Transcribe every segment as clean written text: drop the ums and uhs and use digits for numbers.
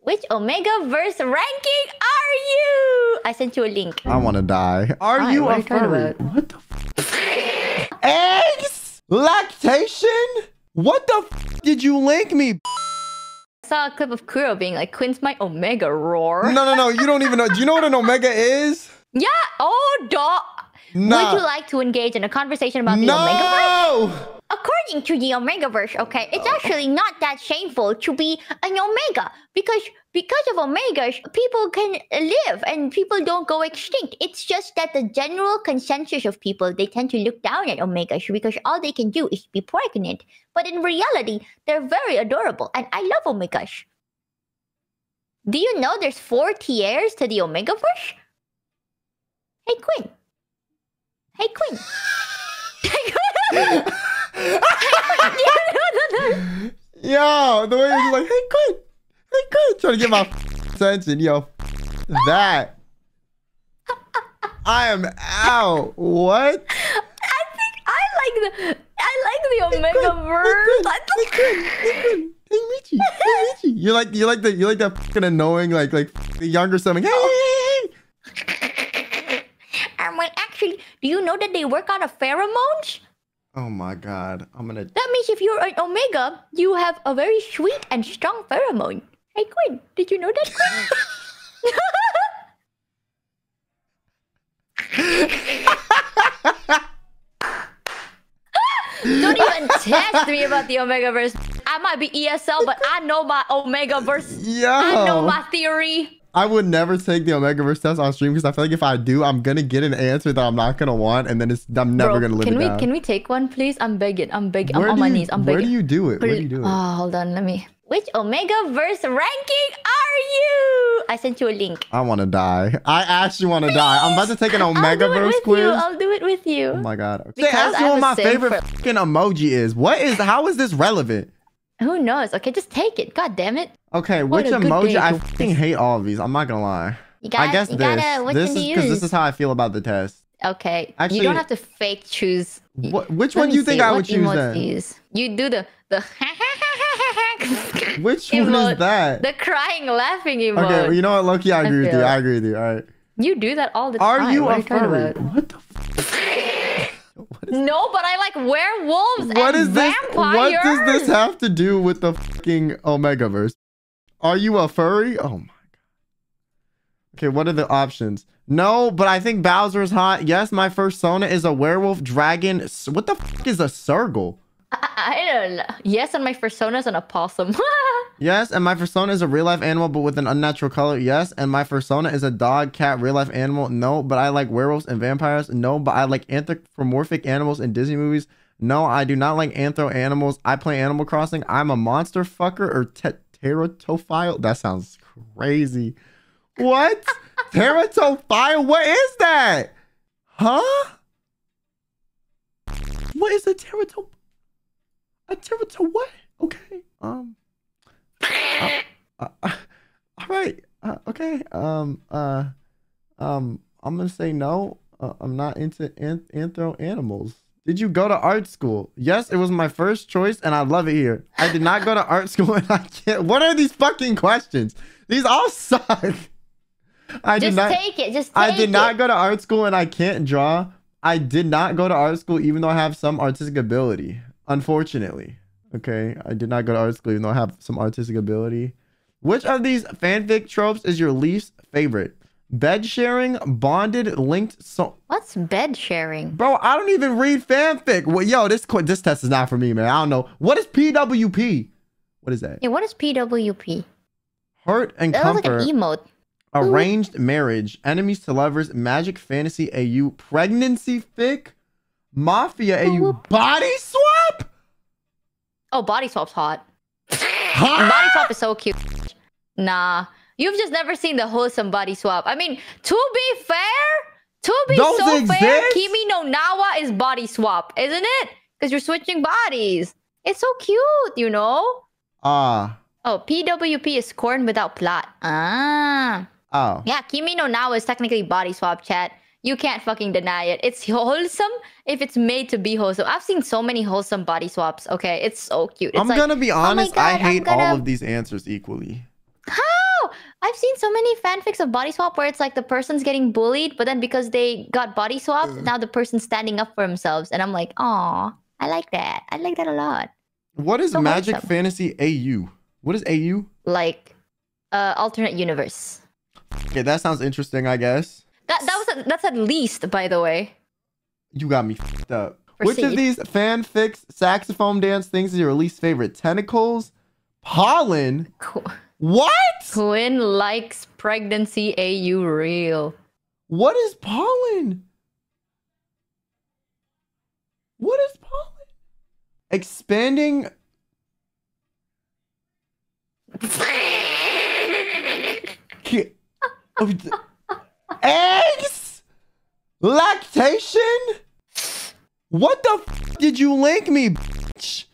Which omegaverse ranking are you? I sent you a link. I want to die. Are you a furry? What the eggs? Lactation? What the did you link me? I saw a clip of Kuro being like, Quinn's my omega roar. No. You don't even know. Do you know what an omega is? Yeah. Oh, dog. Nah. Would you like to engage in a conversation about the omegaverse? No! According to the omegaverse, okay, it's actually not that shameful to be an omega because of omegas, people can live and people don't go extinct. It's just that the general consensus of people, they tend to look down at omegas because all they can do is be pregnant. But in reality, they're very adorable and I love omegas. Do you know there's 4 tiers to the omegaverse? Hey, Quinn. Hey, Quinn. Yo, the way you're just like, hey, Quinn, trying to get my attention, yo. That. I am out. What? I think I like the omegaverse. Hey, Michi. You like that fucking annoying, like the younger sibling. Hey. Well, actually, do you know that they work out of pheromones? Oh my god, I'm gonna... That means if you're an omega, you have a very sweet and strong pheromone. Hey, Quinn, did you know that, Quinn? Don't even test me about the omegaverse. I might be ESL, but I know my omegaverse. Yo. I know my theory. I would never take the omegaverse test on stream because I feel like if I do, I'm gonna get an answer that I'm not gonna want, and then I'm never gonna live it down. Can we take one, please? I'm begging. I'm on my knees. I'm begging. Where do you do it? Where do you do it? Oh, hold on. Let me. Which omegaverse ranking are you? I sent you a link. I want to die. I actually want to die. I'm about to take an omegaverse quiz. I'll do it with you. Oh my god. They asked me what my favorite fucking emoji is. How is this relevant? Who knows? Okay, just take it. God damn it. Okay, which emoji? I fucking hate all of these. I'm not gonna lie. I guess this is because this is how I feel about the test. Okay. Actually, you don't have to fake choose. Which one do you think I would choose then? You do the Which one is that? The crying, laughing emote. Okay, well, you know what, Loki? I agree with you. I agree with you. All right. You do that all the time. Are you a furry? What the No, but I like werewolves and vampires. What does this have to do with the fucking omegaverse? Are you a furry? Oh my god. Okay, what are the options? No, but I think Bowser's hot. Yes, my persona is a werewolf, dragon. What the fuck is a Sergal? I don't know. Yes, and my persona is an opossum. Yes, and my persona is a real life animal, but with an unnatural color. Yes, and my persona is a dog, cat, real life animal. No, but I like werewolves and vampires. No, but I like anthropomorphic animals in Disney movies. No, I do not like anthro animals. I play Animal Crossing. I'm a monster fucker or teratophile. That sounds crazy. What? Teratophile? What is that? Huh? What is a teratophile? A teratophile? What? Okay. All right. Okay. I'm gonna say no. I'm not into anthro animals. Did you go to art school? Yes, it was my first choice, and I love it here. I did not go to art school, and I can't. What are these fucking questions? These all suck. I did not go to art school, and I can't draw. I did not go to art school, even though I have some artistic ability. Unfortunately. Okay, I did not go to art school, even though I have some artistic ability. Which of these fanfic tropes is your least favorite? Bed sharing, bonded, linked. What's bed sharing? Bro, I don't even read fanfic. Well, yo, this test is not for me, man. I don't know. What is PWP? What is that? Yeah, what is PWP? Hurt and comfort. That looks like an emote. Arranged marriage, enemies to lovers, magic fantasy AU, pregnancy fic, mafia AU, body swap. Oh, body swap's hot. Body swap is so cute. Nah, you've just never seen the wholesome body swap. I mean, to be fair, Kimi no Nawa is body swap, isn't it? Because you're switching bodies. It's so cute, you know? Oh, PWP is corn without plot. Oh. Yeah, Kimi no Nawa is technically body swap, chat. You can't fucking deny it. It's wholesome if it's made to be wholesome. I've seen so many wholesome body swaps. Okay, it's so cute. It's I'm gonna be honest. I hate all of these answers equally. How? I've seen so many fanfics of body swap where it's like the person's getting bullied, but then because they got body swapped, now the person's standing up for themselves. And I'm like, aw, I like that. I like that a lot. What is So Magic wholesome. Fantasy AU? What is AU? Like, alternate universe. Okay, that sounds interesting, I guess. That's at least, by the way. You got me f***ed up. Proceed. Which of these fanfics saxophone dance things is your least favorite? Tentacles? Pollen? What? Quinn likes pregnancy AU real. What is pollen? What is pollen? Expanding. Eggs? Lactation? What the f did you link me, bitch?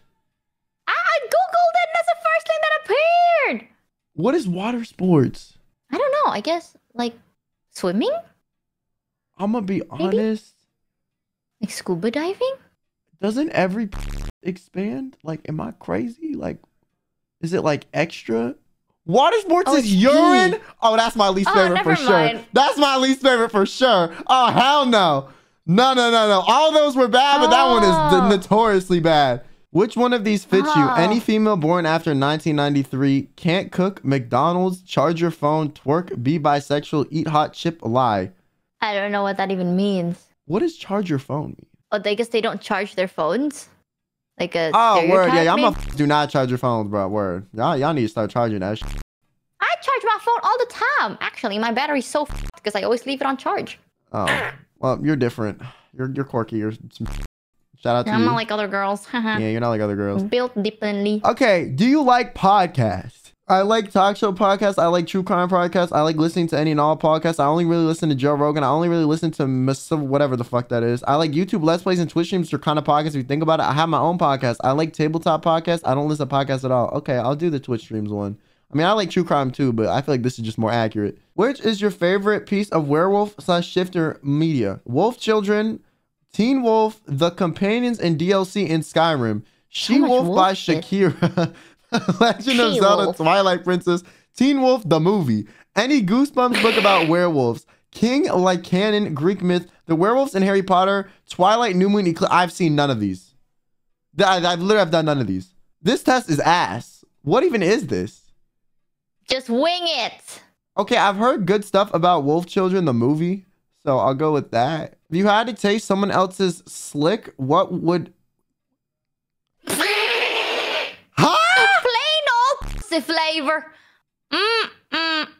I googled it and that's the first thing that appeared. What is water sports? I don't know. I guess like swimming? I'm gonna be honest. Like scuba diving? Doesn't every expand? Like, am I crazy? Like, is it like extra? Water sports is urine? Oh, that's my least favorite for sure. That's my least favorite for sure. Oh, hell no. No. All those were bad, but that one is notoriously bad. Which one of these fits you? Any female born after 1993, can't cook, McDonald's, charge your phone, twerk, be bisexual, eat hot chip, lie. I don't know what that even means. What does charge your phone mean? Oh, I guess they don't charge their phones? Like a word. Yeah, y'all maybe? do not charge your phones, bro. Word. Y'all need to start charging that shit. I charge my phone all the time. Actually, my battery's so f***ed because I always leave it on charge. Oh, well, you're different. You're quirky. You're some... Shout out to you. I'm not like other girls. Yeah, you're not like other girls. Built differently. Okay, do you like podcasts? I like talk show podcasts. I like true crime podcasts. I like listening to any and all podcasts. I only really listen to Joe Rogan. I only really listen to whatever the fuck that is. I like YouTube Let's Plays and Twitch streams are kind of podcasts. If you think about it, I have my own podcast. I like tabletop podcasts. I don't listen to podcasts at all. Okay, I'll do the Twitch streams one. I mean, I like true crime too, but I feel like this is just more accurate. Which is your favorite piece of werewolf/shifter media? Wolf Children, Teen Wolf, The Companions, and DLC in Skyrim. She-Wolf by Shakira. Legend of Zelda Twilight Princess. Teen Wolf the movie. Any Goosebumps book about werewolves. King like canon Greek myth. The werewolves in Harry Potter. Twilight New Moon Eclipse. I've seen none of these. I've literally done none of these. This test is ass. What even is this? Just wing it. Okay, I've heard good stuff about Wolf Children the movie, so I'll go with that. If you had to taste someone else's slick, what would... Plain old pussy flavor.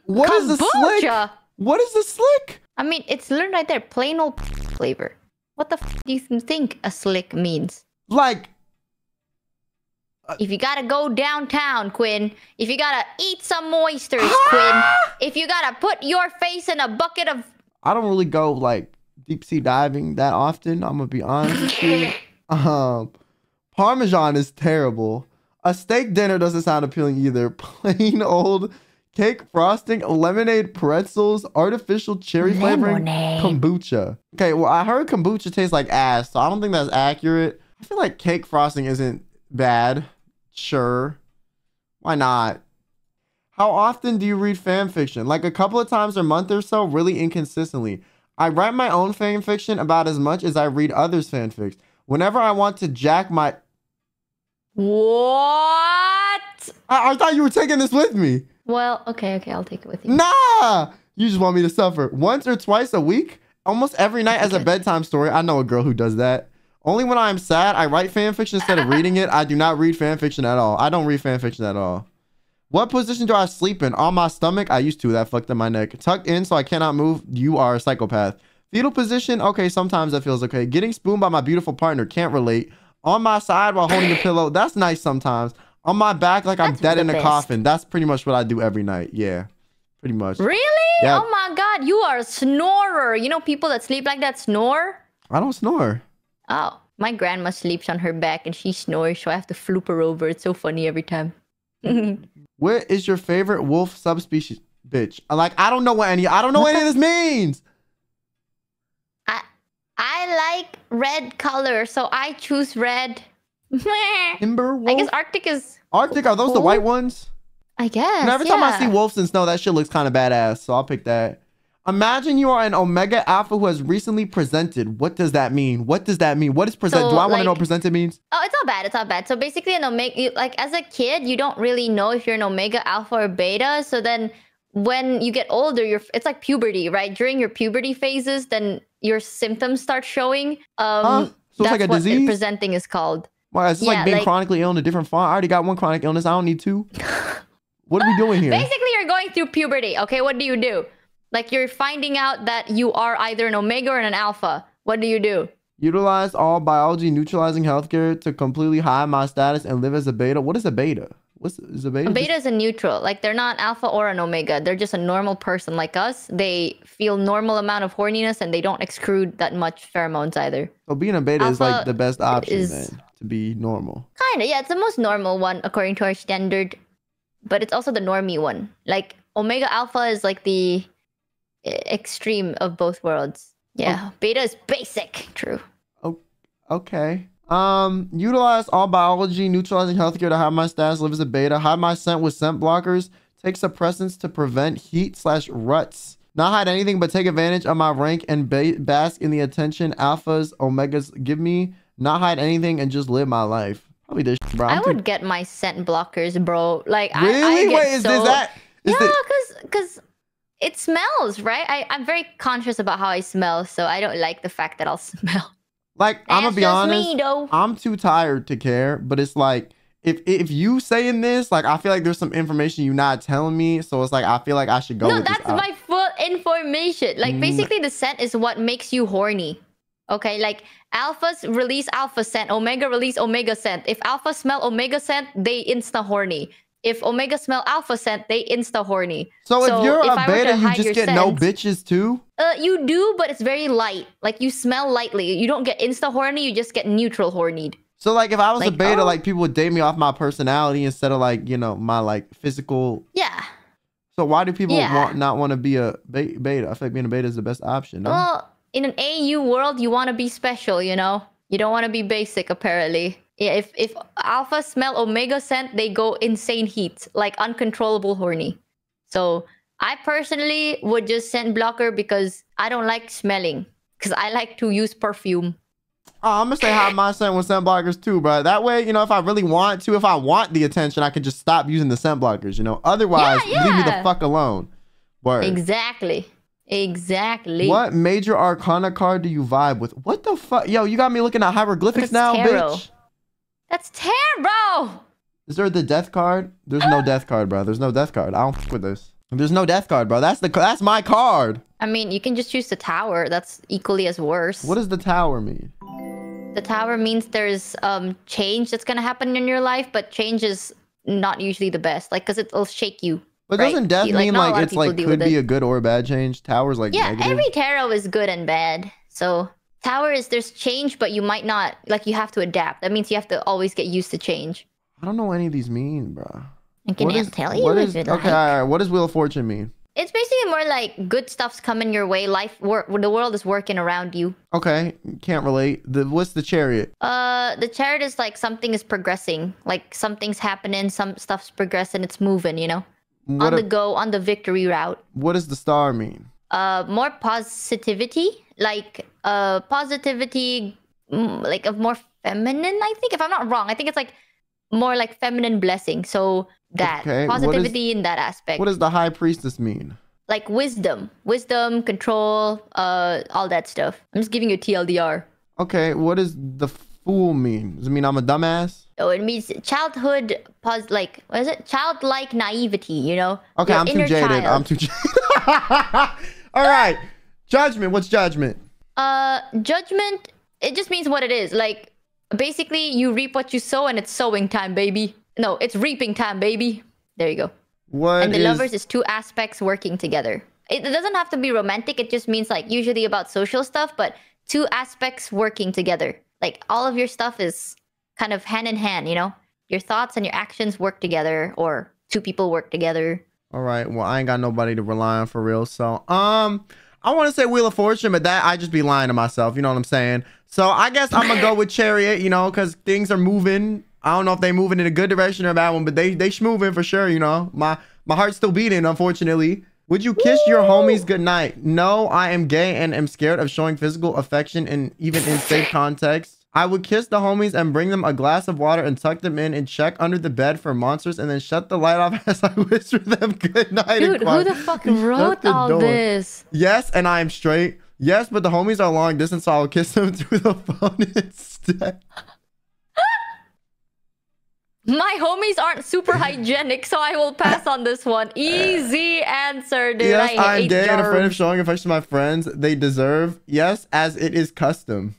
What is the slick? What is the slick? I mean, it's learned right there. Plain old flavor. What the f do you think a slick means? Like... if you gotta go downtown, Quinn. If you gotta eat some oysters, Quinn. If you gotta put your face in a bucket of... I don't really go, like, deep sea diving that often. I'm gonna be honest with you. Parmesan is terrible. A steak dinner doesn't sound appealing either. Plain old cake frosting, lemonade pretzels, artificial cherry flavoring, kombucha. Okay, well, I heard kombucha tastes like ass, so I don't think that's accurate. I feel like cake frosting isn't bad. Sure. Why not? How often do you read fan fiction? Like a couple of times a month or so, really inconsistently. I write my own fan fiction about as much as I read others' fanfics. Whenever I want to jack my... What? I thought you were taking this with me. Well, okay, I'll take it with you. Nah! You just want me to suffer. Once or twice a week? Almost every night as a bedtime story. I know a girl who does that. Only when I'm sad, I write fan fiction instead of reading it. I do not read fan fiction at all. I don't read fan fiction at all. What position do I sleep in? On my stomach? I used to. That fucked up my neck. Tucked in so I cannot move. You are a psychopath. Fetal position? Okay, sometimes that feels okay. Getting spooned by my beautiful partner. Can't relate. On my side while holding a pillow. That's nice sometimes. On my back like I'm dead in a coffin. That's pretty much what I do every night. Yeah, pretty much. Really? Yeah. Oh my god, you are a snorer. You know people that sleep like that snore? I don't snore. Oh, my grandma sleeps on her back and she snores, so I have to floop her over. It's so funny every time. What is your favorite wolf subspecies? Bitch. I don't know what any of this means. I like red color, so I choose red. Timber wolf? I guess Arctic is... Arctic, are those the white ones? I guess. And every time I see wolves in snow, that shit looks kind of badass. So I'll pick that. Imagine you are an Omega Alpha who has recently presented. What does that mean? What does that mean? What is present? So, Do I want to like- know what presented means? Oh, it's not bad. It's not bad. So basically, an Omega, like as a kid, you don't really know if you're an Omega, Alpha, or Beta. So then when you get older, it's like puberty, right? During your puberty phases, then your symptoms start showing. So it's that's like a what disease? presenting is called. Well, it's just like being chronically ill in a different font. I already got one chronic illness. I don't need two. What are we doing here? Basically, you're going through puberty. Okay, what do you do? Like you're finding out that you are either an Omega or an Alpha. What do you do? Utilize all biology neutralizing healthcare to completely hide my status and live as a Beta. What is a Beta? Is a Beta? A Beta is a neutral. Like they're not Alpha or an Omega. They're just a normal person like us. They feel normal amount of horniness and they don't exude that much pheromones either. So being a Beta is like the best option is- then, to be normal. Kinda, yeah. It's the most normal one according to our standard. But it's also the normie one. Like Omega Alpha is like the extreme of both worlds. Yeah. Beta is basic. True. Okay. Utilize all biology neutralizing healthcare to hide my status, live as a Beta, hide my scent with scent blockers, take suppressants to prevent heat/ruts. Not hide anything but take advantage of my rank and bask in the attention Alphas, Omegas give me. Not hide anything and just live my life. Probably this shit, bro. I would get my scent blockers, bro. Like Really? I get Wait, is that? because it smells, right? I'm very conscious about how I smell, so I don't like the fact that I'll smell. Like, I'm gonna be honest, me, though. I'm too tired to care, but it's like, if you saying this, like, I feel like there's some information you're not telling me, so it's like, I feel like I should go with this. No, that's my full information. Like, basically, the scent is what makes you horny. Okay, like, alphas release alpha scent, omega release omega scent. If alpha smell omega scent, they insta horny. If omega smell alpha scent, they insta horny. So if you're a I were Beta, to you hide just your get no scent, bitches too? You do, but it's very light. Like, you smell lightly. You don't get insta horny, you just get neutral hornied. So like, if I was a Like, Beta, oh. like, people would date me off my personality instead of like, you know, my like physical. Yeah. So why do people not want to be a Beta? I feel like being a Beta is the best option. No? Well, in an AU world, you want to be special, you know? You don't want to be basic, apparently. Yeah, if alpha smell omega scent, they go insane heat, like uncontrollable horny. So I personally would just scent blocker because I don't like smelling. Because I like to use perfume. Oh, I'm gonna say hide my scent with scent blockers too, bro. That way, you know, if I really want to, if I want the attention, I can just stop using the scent blockers, you know? Otherwise, leave me the fuck alone. Word. Exactly. What major arcana card do you vibe with? What the fuck? Yo, you got me looking at hieroglyphics now, bitch. That's tarot. Is there the death card? There's no death card, bro. There's no death card. I don't fuck with this. There's no death card, bro. That's my card. I mean, you can just choose the tower. That's equally as worse. What does the tower mean? The tower means there's change that's gonna happen in your life, but change is not usually the best. Like, cause it'll shake you. But doesn't death mean not a lot like of it's like people could deal be with a good or a bad change? Tower's like negative. Every tarot is good and bad. So tower is there's change, but you might not like you have to adapt. That means you have to always get used to change. I don't know what any of these mean, bro. I can tell you what if is, you'd okay, like. all right. What does Wheel of Fortune mean? It's basically more like good stuff's coming your way. The world is working around you. Okay, can't relate. What's the Chariot? The chariot is like something is progressing. Like something's happening, some stuff's progressing, it's moving, you know? On the victory route. What does the Star mean? More positivity. Like positivity like of more feminine, I think. If I'm not wrong. I think it's like more like feminine blessing. So that positivity in that aspect. What does the High Priestess mean? Like wisdom, control, all that stuff. I'm just giving you a TLDR. Okay, what does the Fool mean? Does it mean I'm a dumbass? Oh, it means childhood, like, what is it? Childlike naivety, you know? Okay, I'm too jaded. I'm too jaded. All right. Judgment. What's judgment? Judgment, it just means what it is. Like, basically, you reap what you sow and it's sowing time, baby. No, it's reaping time, baby. There you go. And the lovers is two aspects working together. It doesn't have to be romantic. It just means like usually about social stuff, but two aspects working together. Like all of your stuff is kind of hand in hand, you know? Your thoughts and your actions work together, or two people work together. All right. Well, I ain't got nobody to rely on for real. So, I want to say Wheel of Fortune, but that I just be lying to myself. You know what I'm saying? So I guess I'm gonna go with Chariot, you know, because things are moving I don't know if they moving in a good direction or a bad one, but they schmoving for sure, you know. My heart's still beating, unfortunately. Would you kiss your homies goodnight? No, I am gay and am scared of showing physical affection and even in safe context. I would kiss the homies and bring them a glass of water and tuck them in and check under the bed for monsters and then shut the light off as I whisper them good night. Dude, who the fuck wrote all this? Yes, and I am straight. Yes, but the homies are long distance, so I will kiss them through the phone instead. My homies aren't super hygienic, so I will pass on this one. Easy answer, dude. Yes, I'm gay germs. and afraid of showing affection to my friends. They deserve. Yes, as it is custom.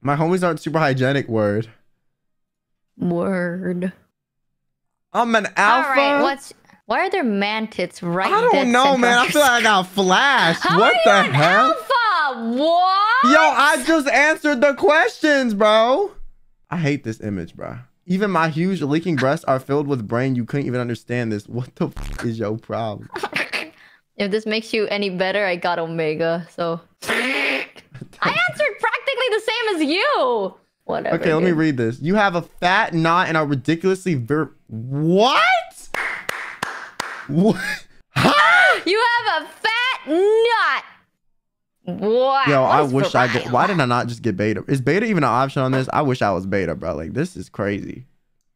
My homies aren't super hygienic. Word. Word. I'm an alpha. All right, why are there man tits right? I don't know, man. I feel like I got flashed. What the hell? Alpha? What? Yo, I just answered the questions, bro. I hate this image, bro. Even my huge leaking breasts are filled with brain. You couldn't even understand this. What the f is your problem? If this makes you any better, I got Omega, so... I answered practically the same as you! Whatever. Okay, let me read this. You have a fat knot and are ridiculously What? What? Huh? You have a fat knot! What? Yo, I wish I get... Why did I not just get beta? Is beta even an option on this? I wish I was beta, bro. Like, this is crazy.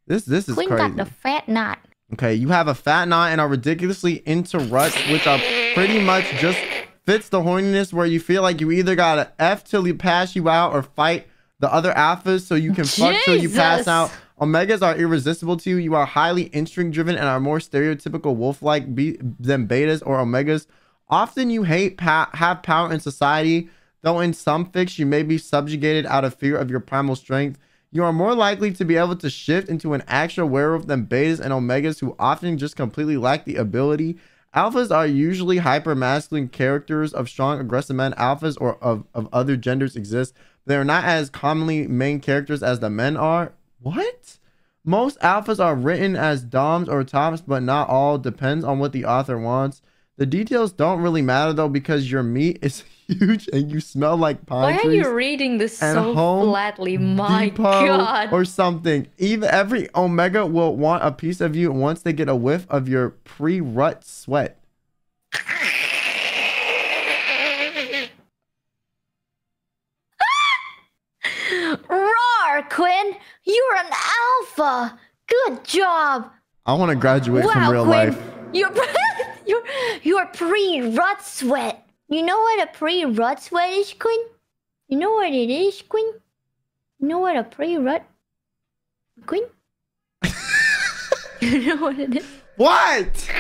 This is Quinn crazy. got the fat knot. Okay, you have a fat knot and are ridiculously into ruts, which are pretty much just fits the horniness where you feel like you either gotta F till you pass you out or fight the other alphas so you can fuck till you pass out. Omegas are irresistible to you. You are highly instinct driven and are more stereotypical wolf-like than betas or omegas. Often you have power in society, though in some fics you may be subjugated out of fear of your primal strength. You are more likely to be able to shift into an actual werewolf than betas and omegas who often just completely lack the ability. Alphas are usually hyper-masculine characters of strong, aggressive men. Alphas or of other genders exist. They are not as commonly main characters as the men are. What? Most alphas are written as doms or tops, but not all. Depends on what the author wants. The details don't really matter though because your meat is huge and you smell like pine trees. Why are you reading this so flatly? My God. Or something. Even every omega will want a piece of you once they get a whiff of your pre-rut sweat. Roar, Quinn! You're an alpha. Good job. I want to graduate from real Quinn, life. You're pre-rut sweat. You know what a pre-rut sweat is, Quinn? You know what it is, Quinn? You know what a pre-rut... Quinn? You know what it is? What?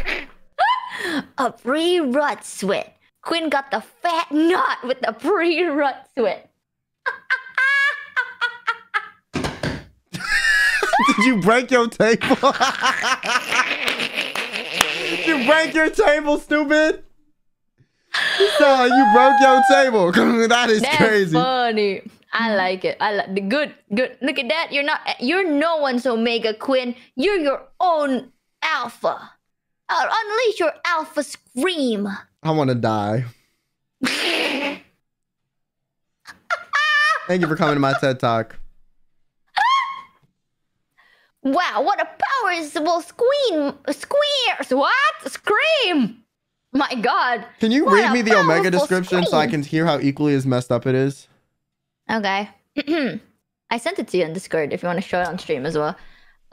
A pre-rut sweat. Quinn got the fat knot with the pre-rut sweat. Did you break your table? Did you break your table, stupid? So you broke your table. That is crazy. That's funny. I like it. I like the good. Look at that. You're no one's omega, Quinn. You're your own alpha. Unleash your alpha scream. I want to die. Thank you for coming to my TED Talk. Wow, what a powerful scream! My God. Can you read me the Omega description so I can hear how equally as messed up it is? Okay. I sent it to you in Discord if you want to show it on stream as well.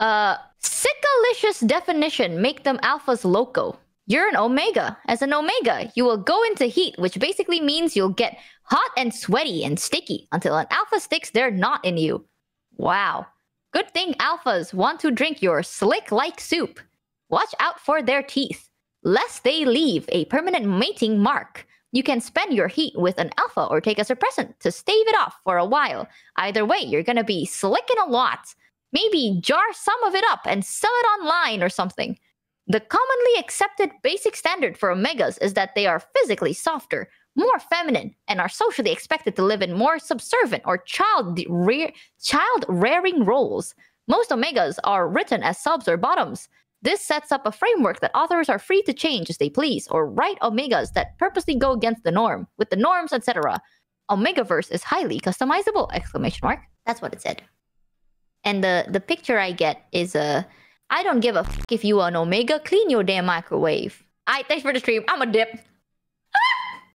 Sickalicious definition. Make them alphas loco. You're an Omega. As an Omega, you will go into heat, which basically means you'll get hot and sweaty and sticky until an alpha sticks their knot in you. Wow. Good thing alphas want to drink your slick-like soup. Watch out for their teeth, lest they leave a permanent mating mark. You can spend your heat with an alpha or take a suppressant to stave it off for a while. Either way, you're gonna be slicking a lot. Maybe jar some of it up and sell it online or something. The commonly accepted basic standard for omegas is that they are physically softer, more feminine, and are socially expected to live in more subservient or child-rearing roles. Most omegas are written as subs or bottoms. This sets up a framework that authors are free to change as they please or write omegas that purposely go against the norm, with the norms, etc. Omegaverse is highly customizable! Exclamation mark. That's what it said. And the picture I get is I don't give a fuck if you are an omega. Clean your damn microwave. Alright, thanks for the stream. I'm a dip.